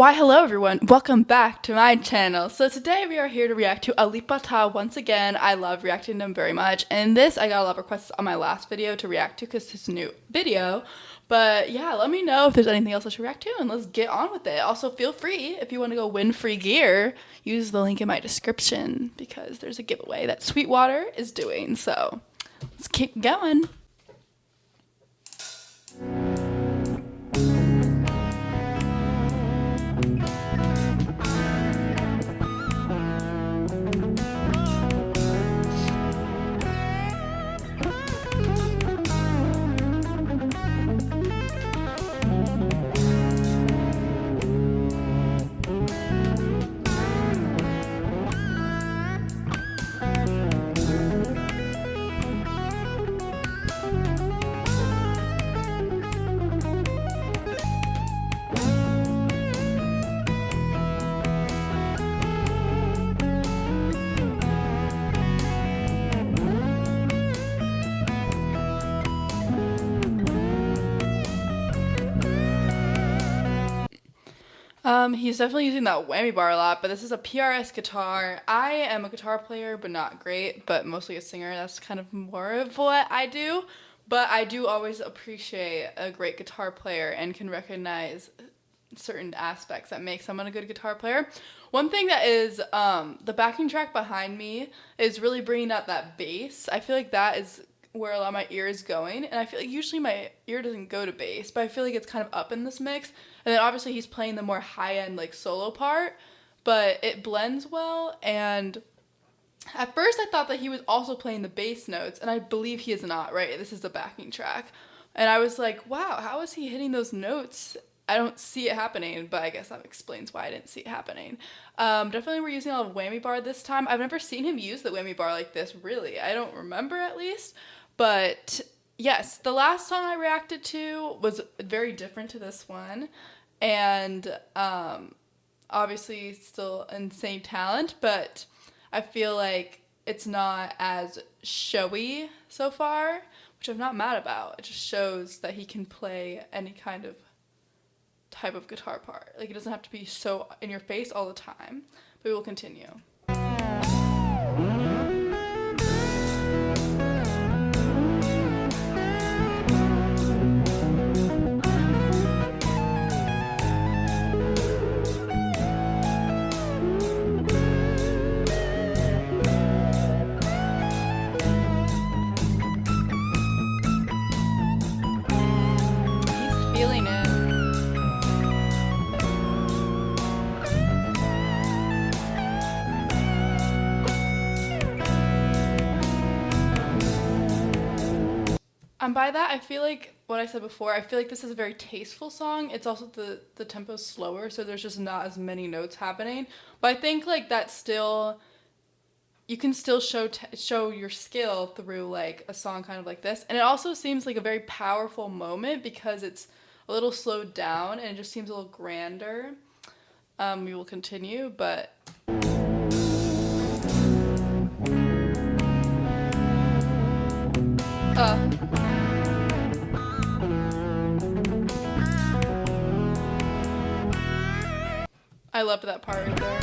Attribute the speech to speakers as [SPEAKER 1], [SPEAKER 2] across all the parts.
[SPEAKER 1] Why hello everyone, welcome back to my channel. So today we are here to react to Alip Ba Ta once again. I love reacting to him very much, and this I got a lot of requests on my last video to react to because it's a new video. But yeah, let me know if there's anything else I should react to and let's get on with it. Also feel free, if you want to go win free gear, use the link in my description because there's a giveaway that Sweetwater is doing. So let's keep going. He's definitely using that whammy bar a lot, but this is a PRS guitar. I am a guitar player, but not great, but mostly a singer. That's kind of more of what I do, but I do always appreciate a great guitar player and can recognize certain aspects that make someone a good guitar player. One thing that is, the backing track behind me is really bringing out that bass. I feel like that is where a lot of my ear is going, and I feel like usually my ear doesn't go to bass, but I feel like it's kind of up in this mix. And then obviously he's playing the more high-end like solo part, but it blends well. And at first I thought that he was also playing the bass notes, and I believe he is not, right? This is the backing track. And I was like, wow, how is he hitting those notes? I don't see it happening, but I guess that explains why I didn't see it happening. Definitely we're using a lot of whammy bar this time. I've never seen him use the whammy bar like this, really. I don't remember at least. But yes, the last song I reacted to was very different to this one. And obviously still insane talent, but I feel like it's not as showy so far, which I'm not mad about. It just shows that he can play any kind of type of guitar part. Like, it doesn't have to be so in your face all the time. But we will continue. Feeling it. And by that, I feel like what I said before, I feel like this is a very tasteful song. It's also the tempo's slower, so there's just not as many notes happening. But I think like that still, you can still show your skill through like a song kind of like this. And it also seems like a very powerful moment because it's a little slowed down and it just seems a little grander. We will continue, but I loved that part right there.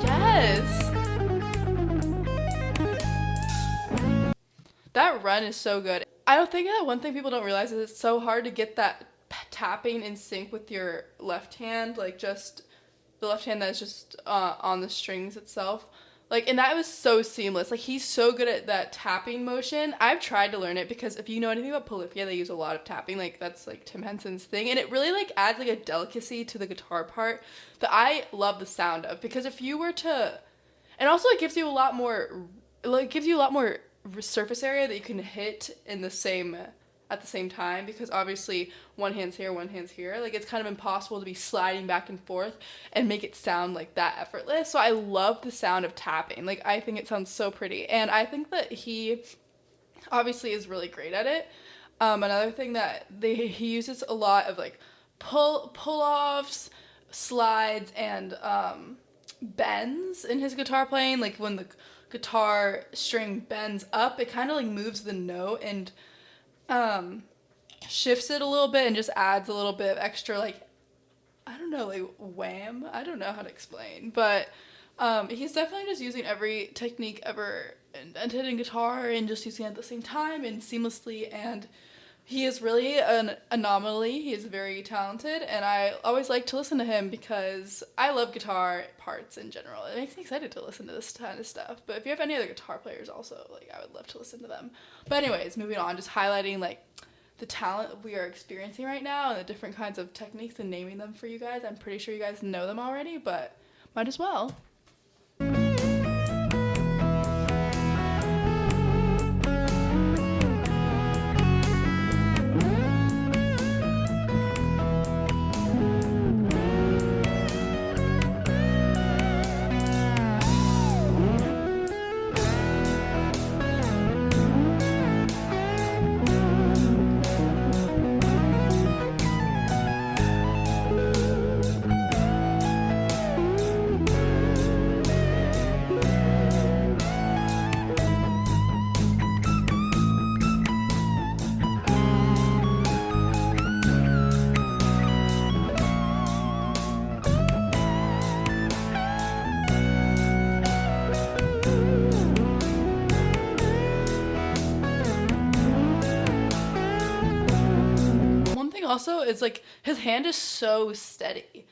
[SPEAKER 1] Yes! That run is so good. I don't think that one thing people don't realize is it's so hard to get that tapping in sync with your left hand, like just the left hand that's just on the strings itself. Like, and that was so seamless. Like, he's so good at that tapping motion. I've tried to learn it because if you know anything about Polyphia, they use a lot of tapping. Like, that's like Tim Henson's thing. And it really like adds like a delicacy to the guitar part that I love the sound of. Because if you were to, and also it gives you a lot more, like, it gives you a lot more surface area that you can hit in the same at the same time, because obviously one hand's here, one hand's here. Like, it's kind of impossible to be sliding back and forth and make it sound like that effortless. So I love the sound of tapping. Like, I think it sounds so pretty. And I think that he obviously is really great at it. Another thing that he uses a lot of like pull-offs, slides, and bends in his guitar playing. Like when the guitar string bends up, it kind of like moves the note and shifts it a little bit and just adds a little bit of extra, like, I don't know, like wham. I don't know how to explain, but he's definitely just using every technique ever invented in guitar and just using it at the same time and seamlessly, and he is really an anomaly. He is very talented, and I always like to listen to him because I love guitar parts in general. It makes me excited to listen to this kind of stuff. But if you have any other guitar players also, like, I would love to listen to them. But anyways, moving on, just highlighting, like, the talent we are experiencing right now and the different kinds of techniques and naming them for you guys. I'm pretty sure you guys know them already, but might as well. Also, it's like his hand is so steady,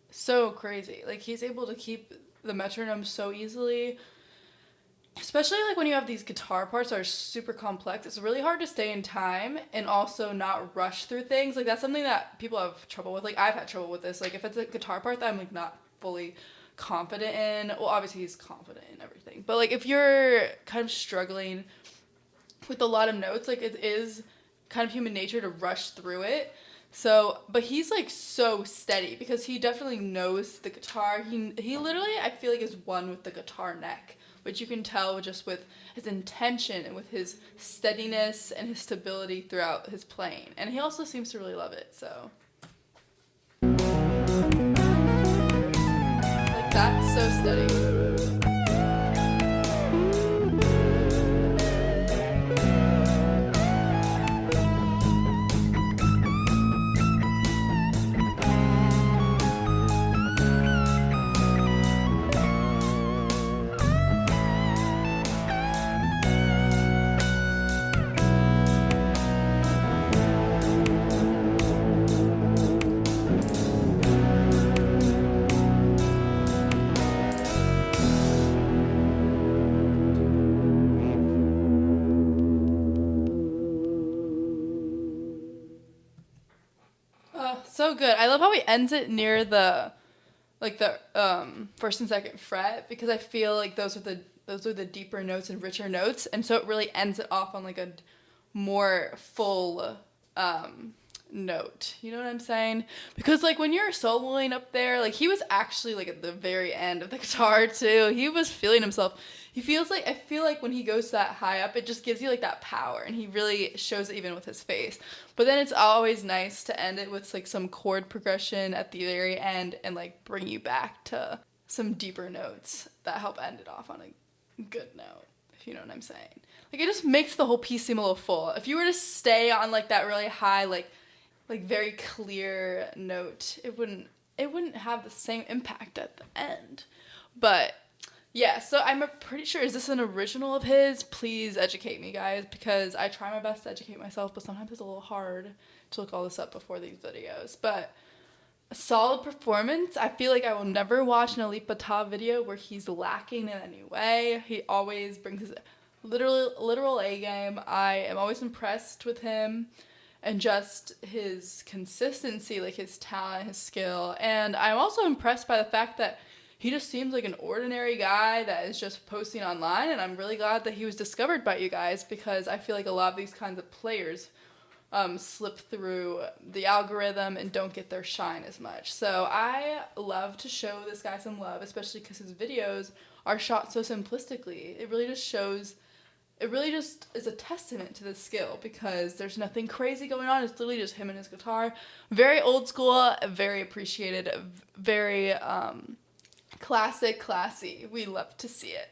[SPEAKER 1] so crazy. Like he's able to keep the metronome so easily, especially like when you have these guitar parts that are super complex. It's really hard to stay in time and also not rush through things. Like that's something that people have trouble with. Like I've had trouble with this. Like if it's a guitar part that I'm like not fully confident in, well obviously he's confident in everything, but like if you're kind of struggling with a lot of notes, like it is kind of human nature to rush through it. So, but he's like so steady because he definitely knows the guitar. He literally, I feel like, is one with the guitar neck, which you can tell just with his intention and with his steadiness and his stability throughout his playing. And he also seems to really love it, so. Like that's so steady. So good. I love how he ends it near the first and second fret because I feel like those are the deeper notes and richer notes, and so it really ends it off on like a more full note. You know what I'm saying? Because like when you're soloing up there, like he was actually like at the very end of the guitar too. He was feeling himself. He feels like, I feel like when he goes that high up, it just gives you like that power, and he really shows it even with his face. But then it's always nice to end it with like some chord progression at the very end and like bring you back to some deeper notes that help end it off on a good note, if you know what I'm saying. Like it just makes the whole piece seem a little full. If you were to stay on like that really high, like very clear note, it wouldn't have the same impact at the end. But yeah, so I'm pretty sure, is this an original of his? Please educate me, guys, because I try my best to educate myself, but sometimes it's a little hard to look all this up before these videos. But a solid performance. I feel like I will never watch an Alip Ba Ta video where he's lacking in any way. He always brings his literal A game. I am always impressed with him and just his consistency, like his talent, his skill. And I'm also impressed by the fact that he just seems like an ordinary guy that is just posting online, and I'm really glad that he was discovered by you guys because I feel like a lot of these kinds of players slip through the algorithm and don't get their shine as much. So I love to show this guy some love, especially because his videos are shot so simplistically. It really just shows it really just is a testament to the skill because there's nothing crazy going on. It's literally just him and his guitar. Very old school, very appreciated, very classy. We love to see it.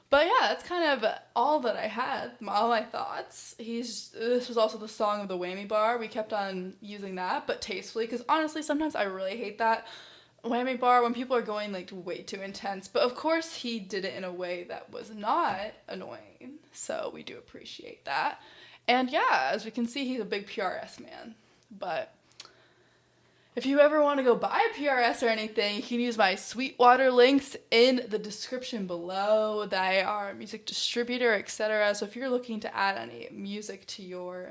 [SPEAKER 1] But yeah, that's kind of all that I had, all my thoughts. This was also the song of the whammy bar. We kept on using that, but tastefully, because honestly, sometimes I really hate that whammy bar when people are going like way too intense. But of course, he did it in a way that was not annoying, so we do appreciate that. And yeah, as we can see, he's a big PRS man. But if you ever want to go buy a PRS or anything, you can use my Sweetwater links in the description below. They are a music distributor, etc. So if you're looking to add any music to your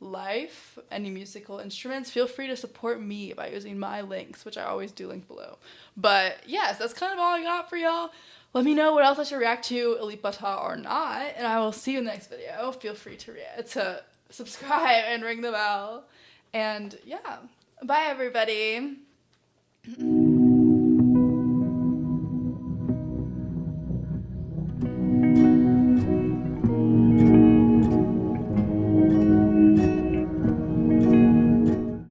[SPEAKER 1] life, any musical instruments, feel free to support me by using my links, which I always do link below. But yes, that's kind of all I got for y'all. Let me know what else I should react to, Alip Ba Ta or not, and I will see you in the next video. Feel free to subscribe and ring the bell. And yeah. Bye, everybody.